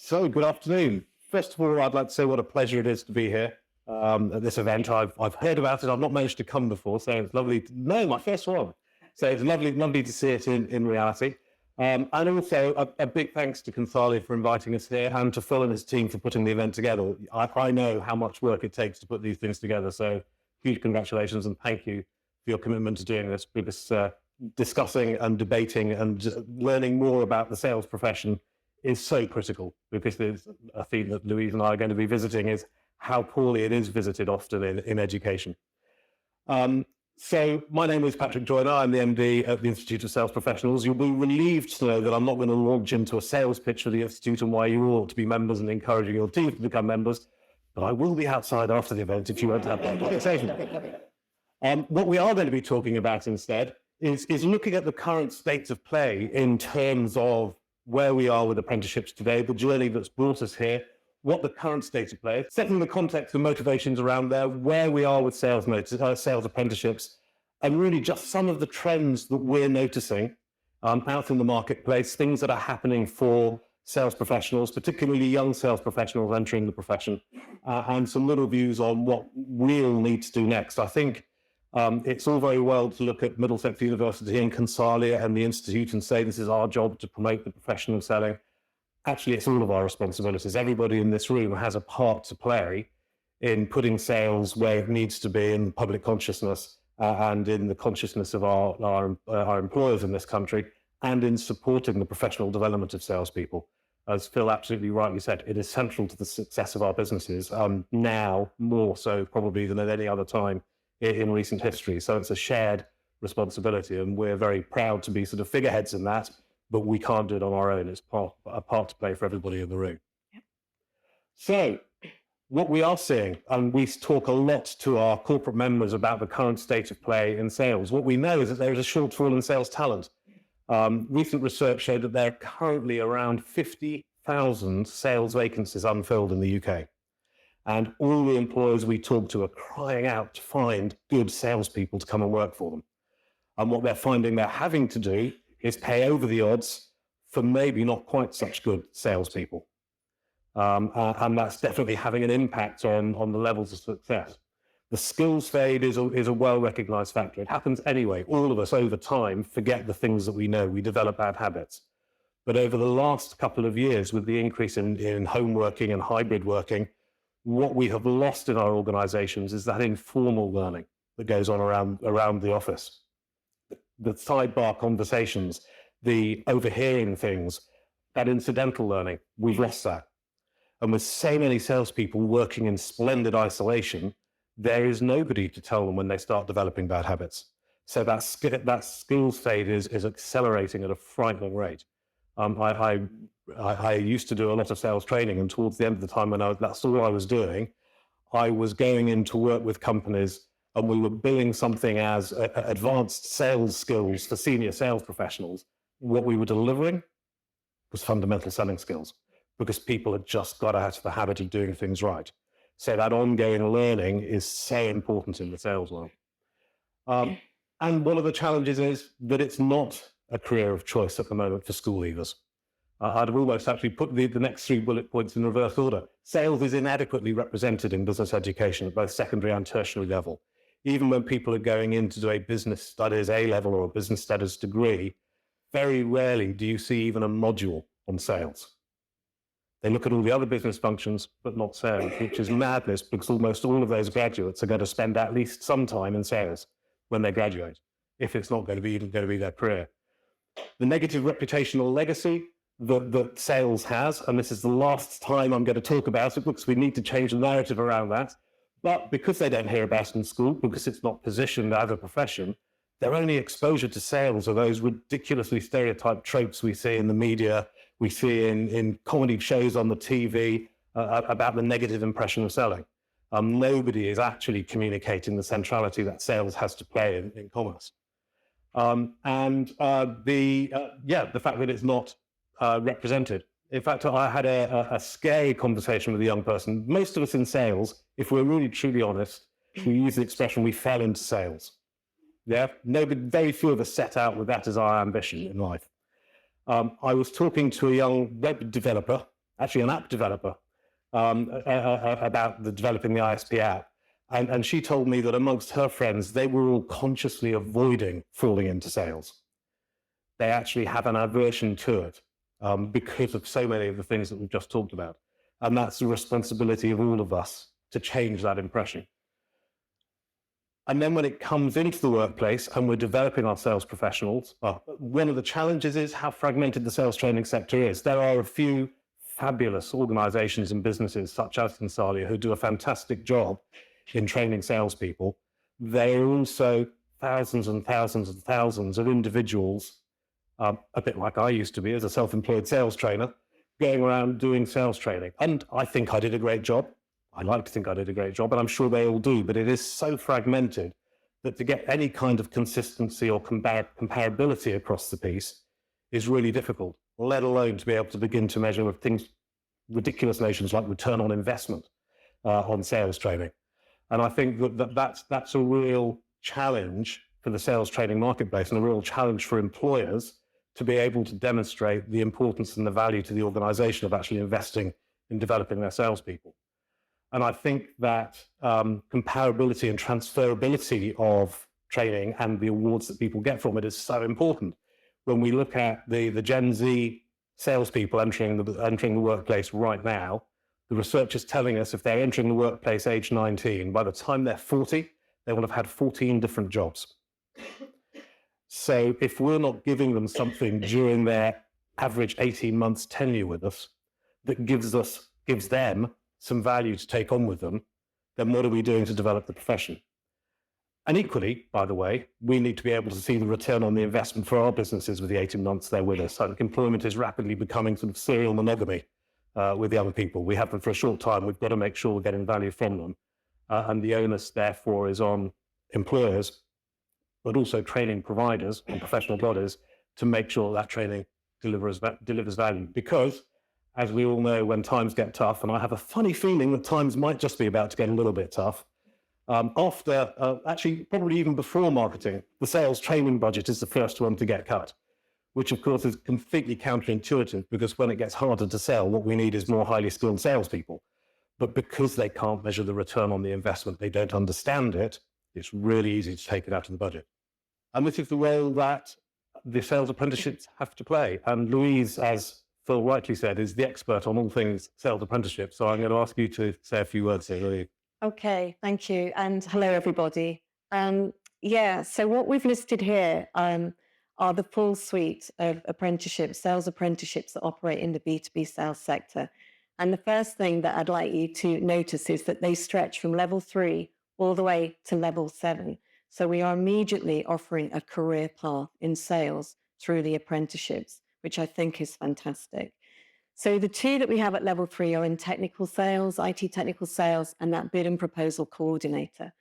So, good afternoon. First of all, I'd like to say what a pleasure it is to be here at this event. I've heard about it. I've not managed to come before, so it's lovely. My first one. So it's lovely to see it in reality. And also a big thanks to Consalia for inviting us here, and to Phil and his team for putting the event together. I know how much work it takes to put these things together, so huge congratulations and thank you for your commitment to doing this, because discussing and debating and learning more about the sales profession is so critical, because there's a theme that Louise and I are going to be visiting is how poorly it is visited often in education. So my name is Patrick Joiner. I'm the MD at the Institute of Sales Professionals. You'll be relieved to know that I'm not going to launch into a sales pitch for the Institute and why you ought to be members and encouraging your team to become members, but I will be outside after the event if you want to have that conversation. What we are going to be talking about instead is looking at the current state of play in terms of where we are with apprenticeships today, the journey that's brought us here, what the current state of play is, setting the context and motivations around there, where we are with sales apprenticeships, and really just some of the trends that we're noticing out in the marketplace, things that are happening for sales professionals, particularly young sales professionals entering the profession, and some little views on what we'll need to do next. I think it's all very well to look at Middlesex University and Consalia and the Institute and say this is our job to promote the profession of selling. Actually, it's all of our responsibilities. Everybody in this room has a part to play in putting sales where it needs to be in public consciousness and in the consciousness of our employers in this country, and in supporting the professional development of salespeople. As Phil absolutely rightly said, it is central to the success of our businesses, now more so probably than at any other time in recent history. So it's a shared responsibility, and we're very proud to be sort of figureheads in that, but we can't do it on our own. It's a part to play for everybody in the room. Yep. So what we are seeing, and we talk a lot to our corporate members about the current state of play in sales, what we know is that there is a shortfall in sales talent. Recent research showed that there are currently around 50,000 sales vacancies unfilled in the UK. And all the employers we talk to are crying out to find good salespeople to come and work for them. And what they're finding they're having to do is pay over the odds for maybe not quite such good salespeople. And that's definitely having an impact on the levels of success. The skills fade is a well-recognized factor. It happens anyway. All of us over time forget the things that we know. We develop bad habits. But over the last couple of years, with the increase in home working and hybrid working, what we have lost in our organizations is that informal learning that goes on around the office. The sidebar conversations, the overhearing things, that incidental learning, we've lost that. And with so many salespeople working in splendid isolation, there is nobody to tell them when they start developing bad habits. So that skills fade is accelerating at a frightening rate. I used to do a lot of sales training, and towards the end of the time that's all I was doing, I was going in to work with companies, and we were billing something as advanced sales skills for senior sales professionals. What we were delivering was fundamental selling skills, because people had just got out of the habit of doing things right. So that ongoing learning is so important in the sales world. And one of the challenges is that it's not a career of choice at the moment for school leavers. I'd have almost actually put the next 3 bullet points in reverse order. Sales is inadequately represented in business education at both secondary and tertiary level. Even when people are going in to do a business studies A-level or a business studies degree, very rarely do you see even a module on sales. They look at all the other business functions, but not sales, which is madness, because almost all of those graduates are going to spend at least some time in sales when they graduate, if it's not going to be their career. The negative reputational legacy that sales has, and this is the last time I'm going to talk about it, because we need to change the narrative around that, but because they don't hear about it in school, because it's not positioned as a profession, their only exposure to sales are those ridiculously stereotyped tropes we see in the media, we see in comedy shows on the TV about the negative impression of selling. Nobody is actually communicating the centrality that sales has to play in commerce. The fact that it's not represented. In fact, I had a scary conversation with a young person. Most of us in sales, if we're really truly honest, we use the expression, we fell into sales. Yeah, very few of us set out with that as our ambition in life. I was talking to a young web developer actually an app developer, about developing the ISP app. And she told me that amongst her friends, they were all consciously avoiding falling into sales. They actually have an aversion to it because of so many of the things that we've just talked about. And that's the responsibility of all of us to change that impression. And then when it comes into the workplace and we're developing our sales professionals, one of the challenges is how fragmented the sales training sector is. There are a few fabulous organizations and businesses such as Consalia who do a fantastic job in training salespeople. There are also thousands and thousands and thousands of individuals, a bit like I used to be as a self-employed sales trainer, going around doing sales training. And I think I did a great job. I like to think I did a great job, and I'm sure they all do, but it is so fragmented that to get any kind of consistency or comparability across the piece is really difficult, let alone to be able to begin to measure things, ridiculous notions like return on investment on sales training. And I think that's a real challenge for the sales training marketplace and a real challenge for employers to be able to demonstrate the importance and the value to the organization of actually investing in developing their salespeople. And I think that comparability and transferability of training and the awards that people get from it is so important. When we look at the Gen Z salespeople entering the workplace right now, the research is telling us if they're entering the workplace age 19, by the time they're 40, they will have had 14 different jobs. So if we're not giving them something during their average 18 months tenure with us that gives them some value to take on with them, then what are we doing to develop the profession? And equally, by the way, we need to be able to see the return on the investment for our businesses with the 18 months they're with us. And employment is rapidly becoming sort of serial monogamy with young people. We have them for a short time. We've got to make sure we're getting value from them. And the onus, therefore, is on employers, but also training providers and professional bodies to make sure that training delivers value. Because, as we all know, when times get tough, and I have a funny feeling that times might just be about to get a little bit tough, actually probably even before marketing, the sales training budget is the first one to get cut, which of course is completely counterintuitive because when it gets harder to sell, what we need is more highly skilled salespeople. But because they can't measure the return on the investment, they don't understand it, it's really easy to take it out of the budget. And this is the role that the sales apprenticeships have to play. And Louise, as Phil rightly said, is the expert on all things sales apprenticeship. So I'm going to ask you to say a few words here, Louise. Okay, thank you. And hello, everybody. So what we've listed here are the full suite of apprenticeships, sales apprenticeships that operate in the B2B sales sector. And the first thing that I'd like you to notice is that they stretch from level 3 all the way to level 7. So we are immediately offering a career path in sales through the apprenticeships, which I think is fantastic. So the two that we have at level 3 are in technical sales, IT technical sales, and that bid and proposal coordinator.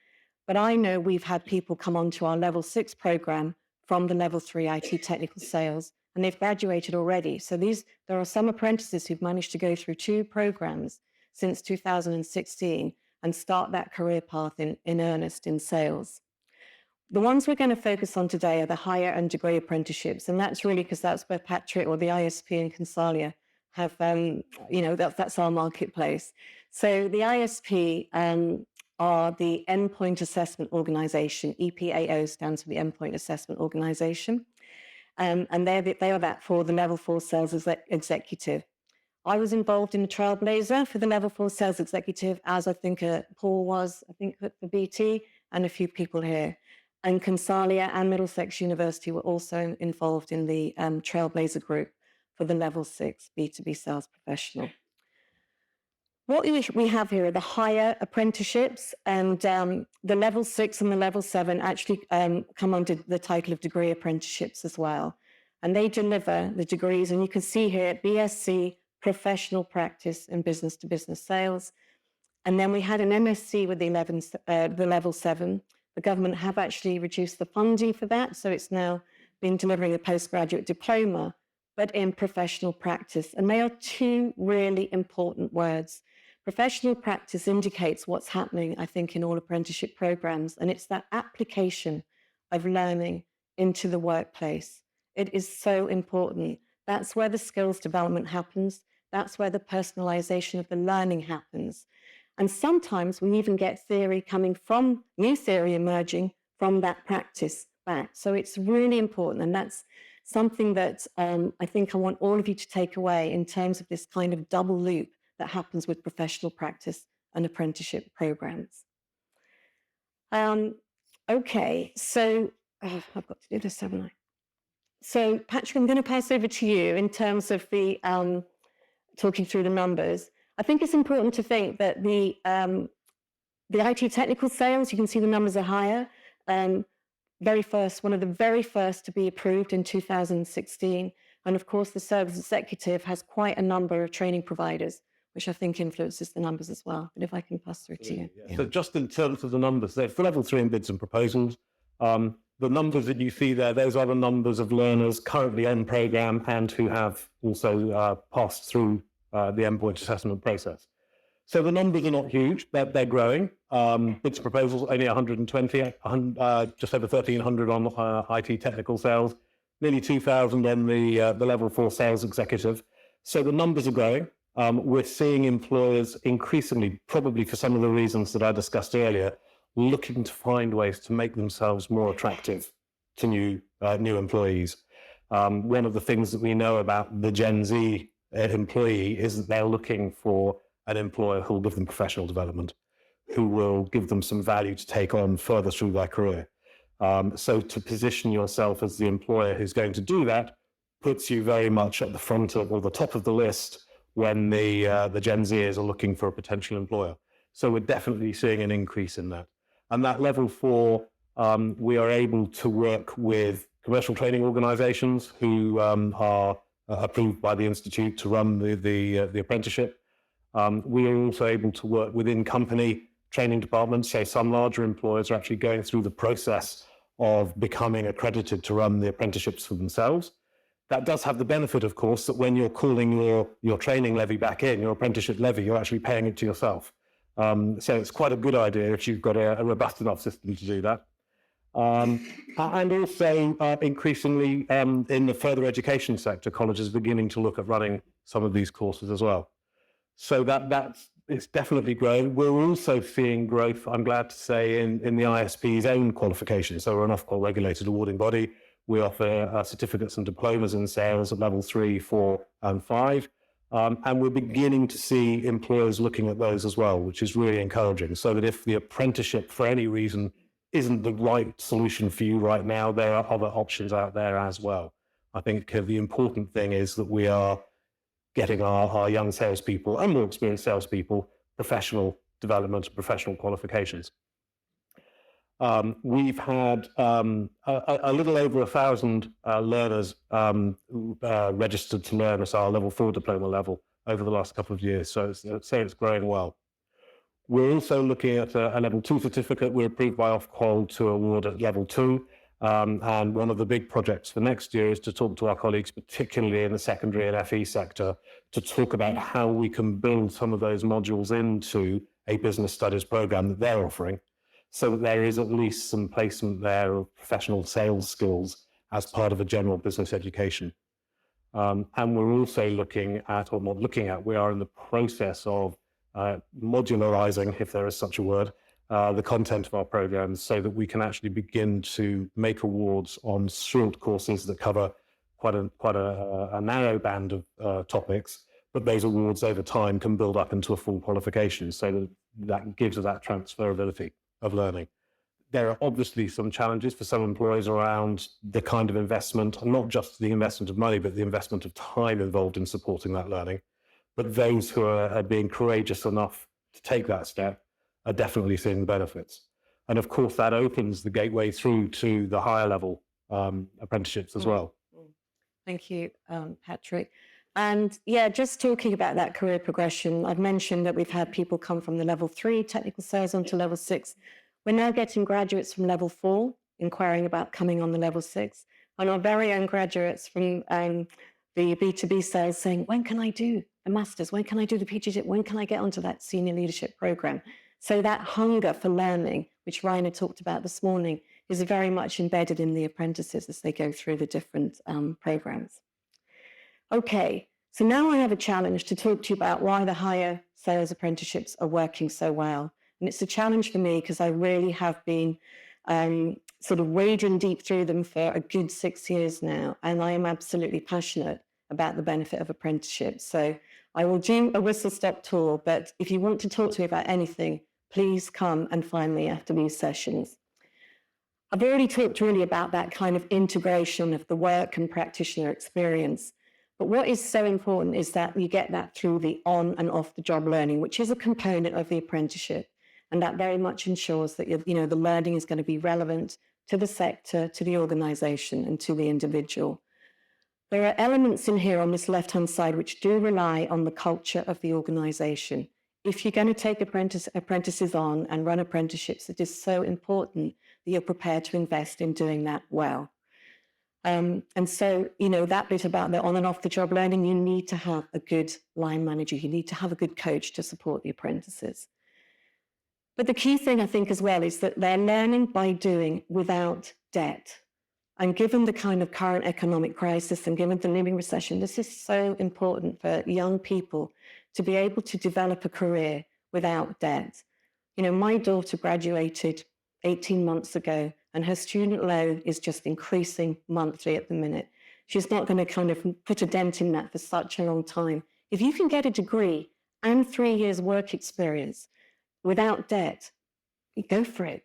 But I know we've had people come onto our level 6 program from the level 3 IT technical sales, and they've graduated already. So there are some apprentices who've managed to go through 2 programs since 2016 and start that career path in earnest in sales. The ones we're going to focus on today are the higher and degree apprenticeships, and that's really because that's where Patrick or the ISP and Consalia have, that's our marketplace. So the ISP are the Endpoint Assessment Organization. EPAO stands for the Endpoint Assessment Organization, and they are that for the level 4 sales executive. I was involved in the Trailblazer for the level 4 sales executive, as I think Paul was, for BT, and a few people here. And Consalia and Middlesex University were also involved in the Trailblazer group for the level 6 B2B sales professional. What we have here are the higher apprenticeships, and the level 6 and the level 7 actually come under the title of degree apprenticeships as well. And they deliver the degrees, and you can see here BSc, professional practice in business to business sales. And then we had an MSc with the level 7. The government have actually reduced the funding for that, so it's now been delivering a postgraduate diploma, but in professional practice. And they are 2 really important words. Professional practice indicates what's happening, I think, in all apprenticeship programs, and it's that application of learning into the workplace. It is so important. That's where the skills development happens. That's where the personalization of the learning happens. And sometimes we even get theory coming from, new theory emerging from that practice back. So it's really important. And that's something that I think I want all of you to take away in terms of this kind of double loop that happens with professional practice and apprenticeship programs. Okay, so I've got to do this, haven't I? So Patrick, I'm going to pass over to you in terms of the talking through the numbers. I think it's important to think that the IT technical sales, you can see the numbers are higher. One of the very first to be approved in 2016. And of course, the service executive has quite a number of training providers, which I think influences the numbers as well. But if I can pass through to you. Yeah. So just in terms of the numbers, there for level 3 in bids and proposals, the numbers that you see there, those are the numbers of learners currently in program and who have also passed through the endpoint assessment process. So the numbers are not huge, they're growing. Bids and proposals, only 120, just over 1,300 on IT technical sales, nearly 2,000 on the level 4 sales executive. So the numbers are growing. We're seeing employers increasingly, probably for some of the reasons that I discussed earlier, looking to find ways to make themselves more attractive to new employees. One of the things that we know about the Gen Z employee is that they're looking for an employer who will give them professional development, who will give them some value to take on further through their career. So to position yourself as the employer who's going to do that puts you very much at the front of, or the top of the list when the Gen Zers are looking for a potential employer. So we're definitely seeing an increase in that. And that level 4, we are able to work with commercial training organizations who are approved by the Institute to run the apprenticeship. We are also able to work within company training departments. So some larger employers are actually going through the process of becoming accredited to run the apprenticeships for themselves. That does have the benefit, of course, that when you're calling your training levy back in, your apprenticeship levy, you're actually paying it to yourself. So it's quite a good idea if you've got a robust enough system to do that. And also increasingly in the further education sector, colleges are beginning to look at running some of these courses as well. So it's definitely growing. We're also seeing growth, I'm glad to say, in the ISP's own qualifications. So we're an Ofqual regulated awarding body. We offer certificates and diplomas in sales at level 3, 4, and 5. And we're beginning to see employers looking at those as well, which is really encouraging. So that if the apprenticeship, for any reason, isn't the right solution for you right now, there are other options out there as well. I think the important thing is that we are getting our young salespeople and more experienced salespeople professional development, professional qualifications. We've had a little over 1,000 learners registered to learn at our level 4 diploma level over the last couple of years. So it's growing well. We're also looking at a level 2 certificate. We're approved by Ofqual to award at level 2. And one of the big projects for next year is to talk to our colleagues, particularly in the secondary and FE sector, to talk about how we can build some of those modules into a business studies program that they're offering, so that there is at least some placement there of professional sales skills as part of a general business education. And we're also looking at, or not looking at, we are in the process of modularizing, if there is such a word, the content of our programs so that we can actually begin to make awards on short courses that cover quite a narrow band of topics, but those awards over time can build up into a full qualification, so that gives us that transferability of learning. There are obviously some challenges for some employers around the kind of investment, not just the investment of money, but the investment of time involved in supporting that learning. But those who are being courageous enough to take that step are definitely seeing the benefits. And of course, that opens the gateway through to the higher level apprenticeships as well. Thank you, Patrick. And yeah, just talking about that career progression, I've mentioned that we've had people come from the level 3 technical sales onto level 6. We're now getting graduates from level 4 inquiring about coming on the level 6, and our very own graduates from the B2B sales saying, when can I do a master's? When can I do the PhD? When can I get onto that senior leadership program? So that hunger for learning, which Rainer talked about this morning, is very much embedded in the apprentices as they go through the different programs. Okay, So now I have a challenge to talk to you about why the higher sales apprenticeships are working so well. And it's a challenge for me because I really have been sort of wading deep through them for a good 6 years now. And I am absolutely passionate about the benefit of apprenticeships. So I will do a whistle-stop tour, but if you want to talk to me about anything, please come and find me after these sessions. I've already talked really about that kind of integration of the work and practitioner experience. But what is so important is that you get that through the on and off the job learning, which is a component of the apprenticeship. And that very much ensures that the learning is going to be relevant to the sector, to the organization, and to the individual. There are elements in here on this left-hand side which do rely on the culture of the organization. If you're going to take apprentices on and run apprenticeships, it is so important that you're prepared to invest in doing that well. And so, that bit about the on and off the job learning, you need to have a good line manager. You need to have a good coach to support the apprentices. But the key thing, I think, as well, is that they're learning by doing without debt. And given the kind of current economic crisis and given the looming recession, this is so important for young people to be able to develop a career without debt. My daughter graduated 18 months ago, and her student loan is just increasing monthly at the minute. She's not going to kind of put a dent in that for such a long time. If you can get a degree and 3 years work experience without debt, go for it.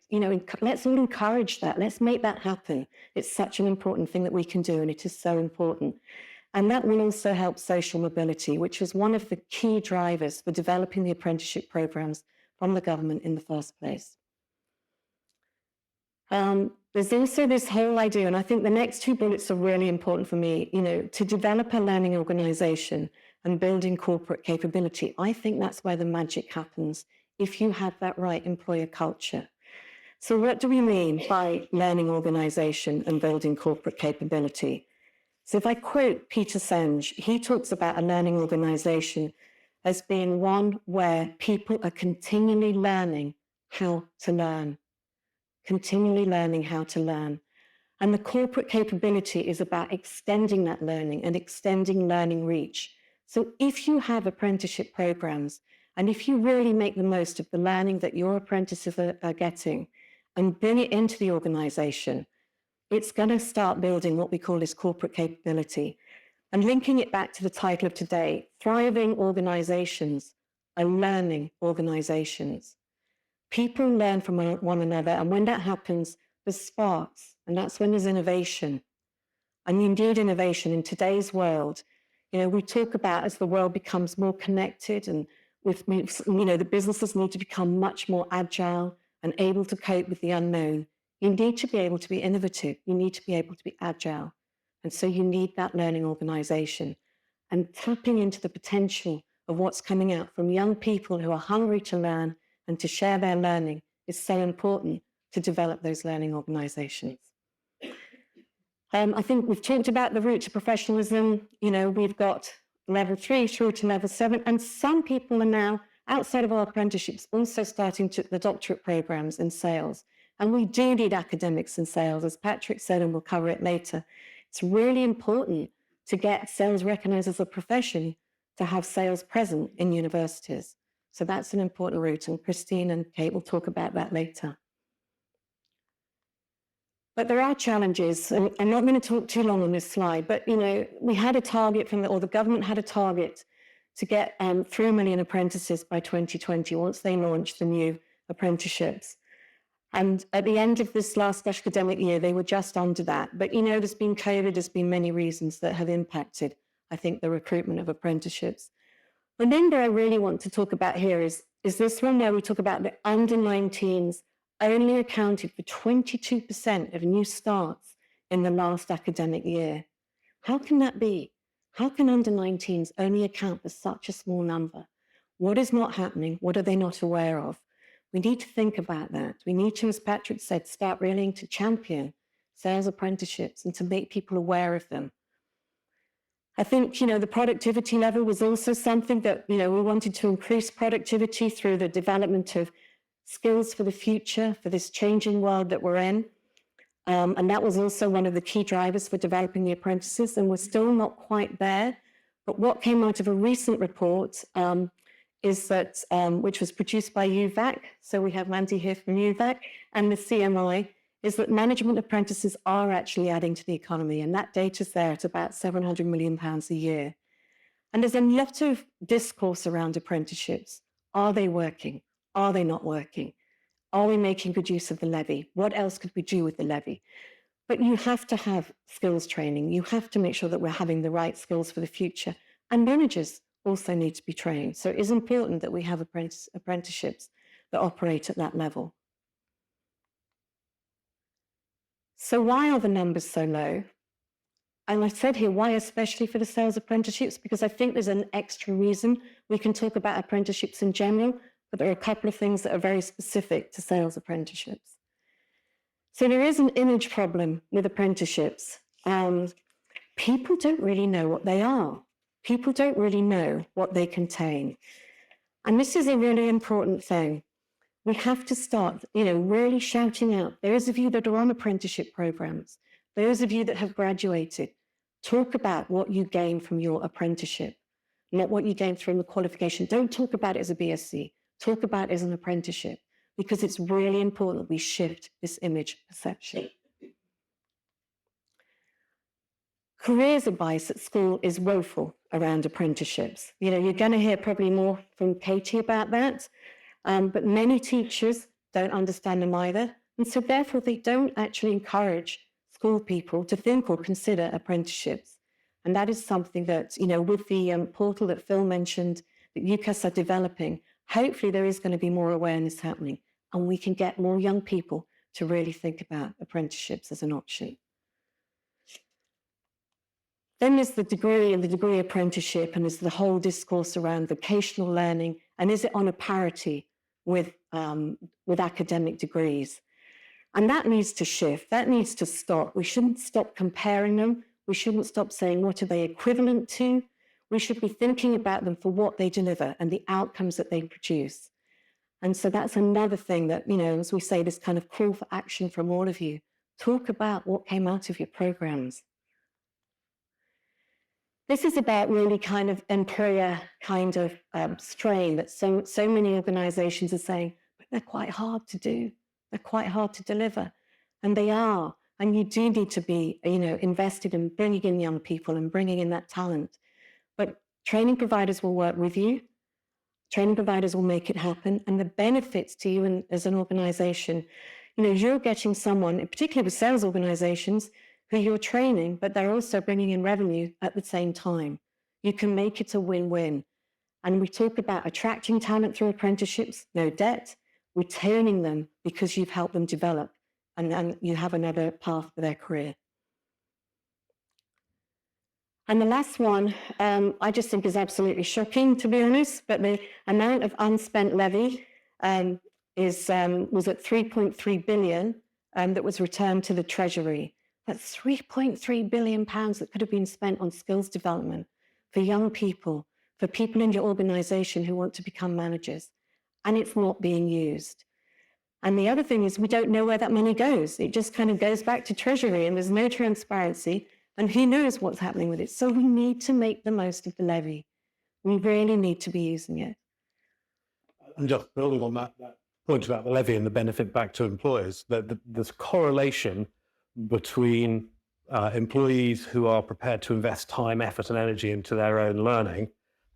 Let's all encourage that. Let's make that happen. It's such an important thing that we can do, and it is so important. And that will also help social mobility, which was one of the key drivers for developing the apprenticeship programs from the government in the first place. There's also this whole idea, and I think the next two bullets are really important for me, to develop a learning organization and building corporate capability. I think that's where the magic happens, if you have that right employer culture. So what do we mean by learning organization and building corporate capability? So if I quote Peter Senge, he talks about a learning organization as being one where people are continually learning how to learn. Continually learning how to learn. And the corporate capability is about extending that learning and extending learning reach. So if you have apprenticeship programs, and if you really make the most of the learning that your apprentices are getting and bring it into the organization, it's going to start building what we call this corporate capability. And linking it back to the title of today, thriving organizations are learning organizations. People learn from one another, and when that happens, there's sparks, and that's when there's innovation. And you need innovation in today's world. We talk about as the world becomes more connected, and the businesses need to become much more agile and able to cope with the unknown. You need to be able to be innovative. You need to be able to be agile. And so you need that learning organization. And tapping into the potential of what's coming out from young people who are hungry to learn and to share their learning is so important to develop those learning organizations. I think we've talked about the route to professionalism. We've got level 3 through to level 7, and some people are now, outside of our apprenticeships, also starting to the doctorate programs in sales. And we do need academics in sales, as Patrick said, and we'll cover it later. It's really important to get sales recognized as a profession, to have sales present in universities. So that's an important route, and Christine and Kate will talk about that later. But there are challenges, and I'm not going to talk too long on this slide, but we had a target the government had a target to get 3 million apprentices by 2020 once they launched the new apprenticeships. And at the end of this last academic year, they were just under that. But there's been COVID, there's been many reasons that have impacted, I think, the recruitment of apprenticeships. And then what I really want to talk about here is this one where we talk about the under-19s only accounted for 22% of new starts in the last academic year. How can that be? How can under-19s only account for such a small number? What is not happening? What are they not aware of? We need to think about that. We need to, as Patrick said, start really to champion sales apprenticeships and to make people aware of them. I think, the productivity level was also something that, we wanted to increase productivity through the development of skills for the future, for this changing world that we're in. And that was also one of the key drivers for developing the apprentices. And we're still not quite there, But what came out of a recent report is that, which was produced by UVAC, so we have Mandy here from UVAC, and the CMI, is that management apprentices are actually adding to the economy, and that data's there at about £700 million a year. And there's a lot of discourse around apprenticeships. Are they working? Are they not working? Are we making good use of the levy? What else could we do with the levy? But you have to have skills training. You have to make sure that we're having the right skills for the future. And managers also need to be trained. So it is important that we have apprenticeships that operate at that level. So why are the numbers so low? And I said here, why especially for the sales apprenticeships? Because I think there's an extra reason. We can talk about apprenticeships in general, but there are a couple of things that are very specific to sales apprenticeships. So there is an image problem with apprenticeships. People don't really know what they are. People don't really know what they contain. And this is a really important thing. We have to start, really shouting out. Those of you that are on apprenticeship programs, those of you that have graduated, talk about what you gain from your apprenticeship, not what you gain from the qualification. Don't talk about it as a BSc. Talk about it as an apprenticeship, because it's really important we shift this image perception. Careers advice at school is woeful around apprenticeships. You're going to hear probably more from Katie about that, but many teachers don't understand them either. And so therefore, they don't actually encourage school people to think or consider apprenticeships. And that is something that, with the portal that Phil mentioned that UCAS are developing, hopefully there is going to be more awareness happening, and we can get more young people to really think about apprenticeships as an option. Then there's the degree and the degree apprenticeship, and there's the whole discourse around vocational learning, and is it on a parity with academic degrees? And that needs to shift. That needs to stop. We shouldn't stop comparing them. We shouldn't stop saying, what are they equivalent to? We should be thinking about them for what they deliver and the outcomes that they produce. And so that's another thing that, as we say, this kind of call for action from all of you. Talk about what came out of your programs. This is about really kind of employer kind of strain that so many organizations are saying, but they're quite hard to do. They're quite hard to deliver. And they are. And you do need to be, invested in bringing in young people and bringing in that talent. But training providers will work with you. Training providers will make it happen. And the benefits to you and as an organization, you're getting someone, particularly with sales organizations, who you're training, but they're also bringing in revenue at the same time. You can make it a win-win. And we talk about attracting talent through apprenticeships, no debt, retaining them because you've helped them develop, and then you have another path for their career. And the last one, I just think is absolutely shocking, to be honest, but the amount of unspent levy was at 3.3 billion that was returned to the Treasury. That's 3.3 billion pounds that could have been spent on skills development for young people, for people in your organization who want to become managers, and it's not being used. And the other thing is we don't know where that money goes. It just kind of goes back to Treasury, and there's no transparency, and who knows what's happening with it. So we need to make the most of the levy. We really need to be using it. And just building on that point about the levy and the benefit back to employers, there's correlation between employees who are prepared to invest time, effort and energy into their own learning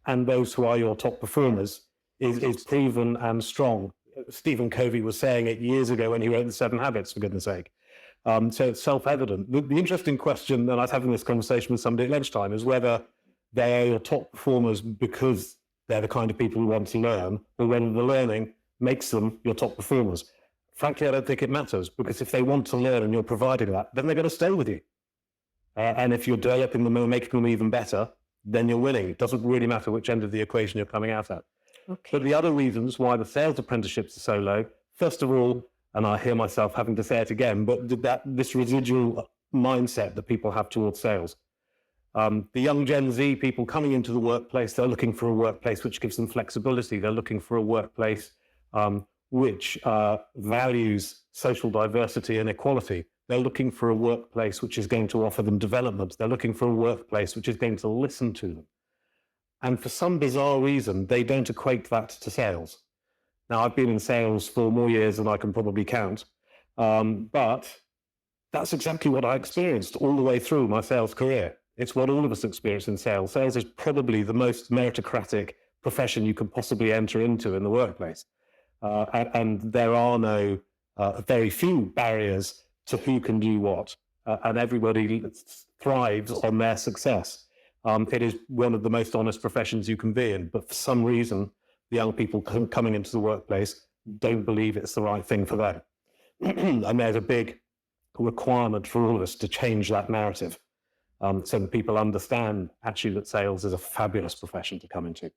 and those who are your top performers is proven and strong. Stephen Covey was saying it years ago when he wrote The 7 Habits, for goodness sake. So it's self-evident. The interesting question, and I was having this conversation with somebody at lunchtime, is whether they are your top performers because they're the kind of people who want to learn, or whether the learning makes them your top performers. Frankly, I don't think it matters, because if they want to learn and you're providing that, then they're going to stay with you. And if you're developing them and making them even better, then you're winning. It doesn't really matter which end of the equation you're coming out at. Okay. But the other reasons why the sales apprenticeships are so low, first of all, and I hear myself having to say it again, but this residual mindset that people have towards sales. The young Gen Z people coming into the workplace, they're looking for a workplace which gives them flexibility. They're looking for a workplace which values social diversity and equality. They're looking for a workplace which is going to offer them development. They're looking for a workplace which is going to listen to them. And for some bizarre reason, they don't equate that to sales. Now, I've been in sales for more years than I can probably count, but that's exactly what I experienced all the way through my sales career. It's what all of us experience in sales. Sales is probably the most meritocratic profession you can possibly enter into in the workplace. And there are very few barriers to who can do what, and everybody thrives on their success. It is one of the most honest professions you can be in, but for some reason, the young people coming into the workplace don't believe it's the right thing for them. And there's a big requirement for all of us to change that narrative, so that people understand actually that sales is a fabulous profession to come into.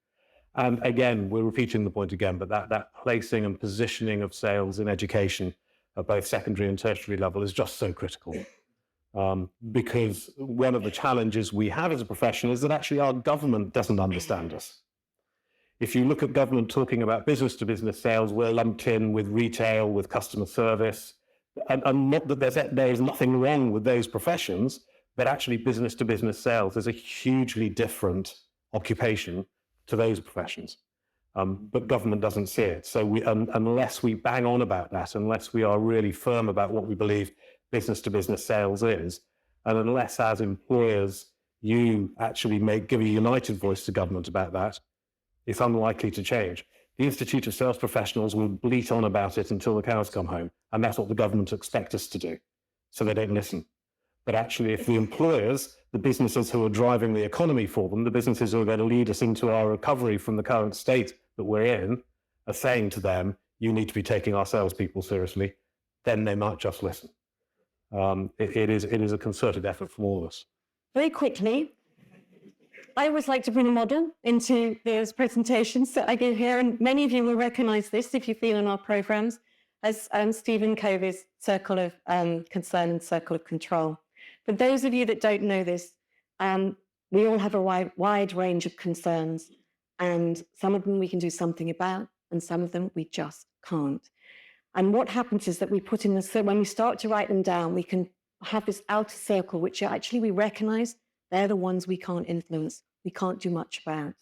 And again, we're repeating the point again, but that placing and positioning of sales in education at both secondary and tertiary level is just so critical. Because one of the challenges we have as a profession is that actually our government doesn't understand us. If you look at government talking about business-to-business sales, we're lumped in with retail, with customer service, and not that there is nothing wrong with those professions, but actually business-to-business sales is a hugely different occupation to those professions. But government doesn't see it. So unless we bang on about that, unless we are really firm about what we believe business-to-business sales is, and unless as employers you actually give a united voice to government about that, it's unlikely to change. The Institute of Sales Professionals will bleat on about it until the cows come home, and that's what the government expect us to do, so they don't listen. But actually, if the employers, the businesses who are driving the economy for them, the businesses who are going to lead us into our recovery from the current state that we're in, are saying to them, you need to be taking our salespeople seriously, then they might just listen. It is a concerted effort from all of us. Very quickly, I always like to bring a model into those presentations that I give here, and many of you will recognise this if you've been on our programmes as Stephen Covey's circle of concern and circle of control. For those of you that don't know this, we all have a wide range of concerns, and some of them we can do something about, and some of them we just can't. And what happens is that we put in when we start to write them down, we can have this outer circle, which actually we recognise they're the ones we can't influence, we can't do much about.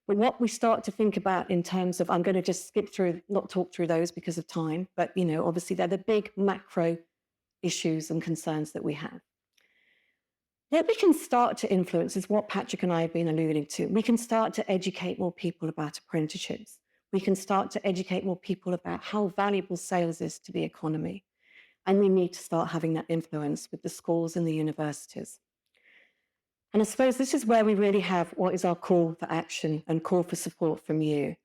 But what we start to think about in terms of, I'm going to just skip through, not talk through those because of time, but obviously they're the big macro issues and concerns that we have. What we can start to influence is what Patrick and I have been alluding to. We can start to educate more people about apprenticeships. We can start to educate more people about how valuable sales is to the economy. And we need to start having that influence with the schools and the universities. And I suppose this is where we really have what is our call for action and call for support from you,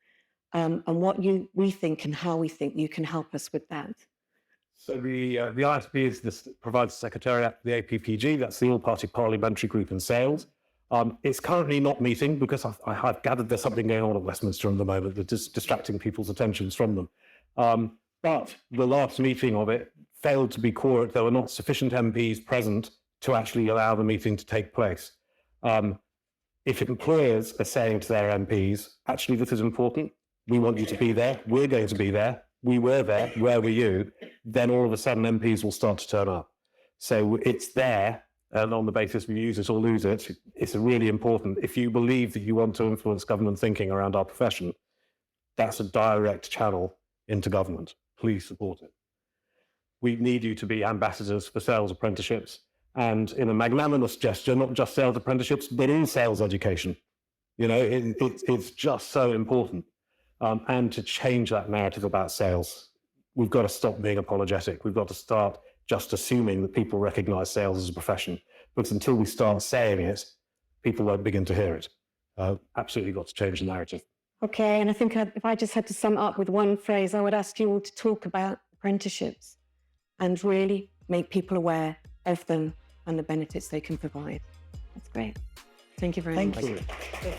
and what we think and how we think you can help us with that. So the ISP provides a secretariat, the APPG, that's the All-Party Parliamentary Group in Sales. It's currently not meeting because I've gathered there's something going on at Westminster at the moment that's just distracting people's attentions from them. But the last meeting of it failed to be quorate. There were not sufficient MPs present to actually allow the meeting to take place. If employers are saying to their MPs, actually, this is important, we want you to be there, we're going to be there, we were there, where were you? Then all of a sudden MPs will start to turn up. So it's there, and on the basis we use it or lose it, it's really important. If you believe that you want to influence government thinking around our profession, that's a direct channel into government. Please support it. We need you to be ambassadors for sales apprenticeships, and in a magnanimous gesture, not just sales apprenticeships, but in sales education. It's just so important. And to change that narrative about sales, we've got to stop being apologetic. We've got to start just assuming that people recognize sales as a profession. Because until we start saying it, people won't begin to hear it. Absolutely got to change the narrative. Okay, and I think if I just had to sum up with one phrase, I would ask you all to talk about apprenticeships and really make people aware of them and the benefits they can provide. That's great. Thank you very much. Thank you.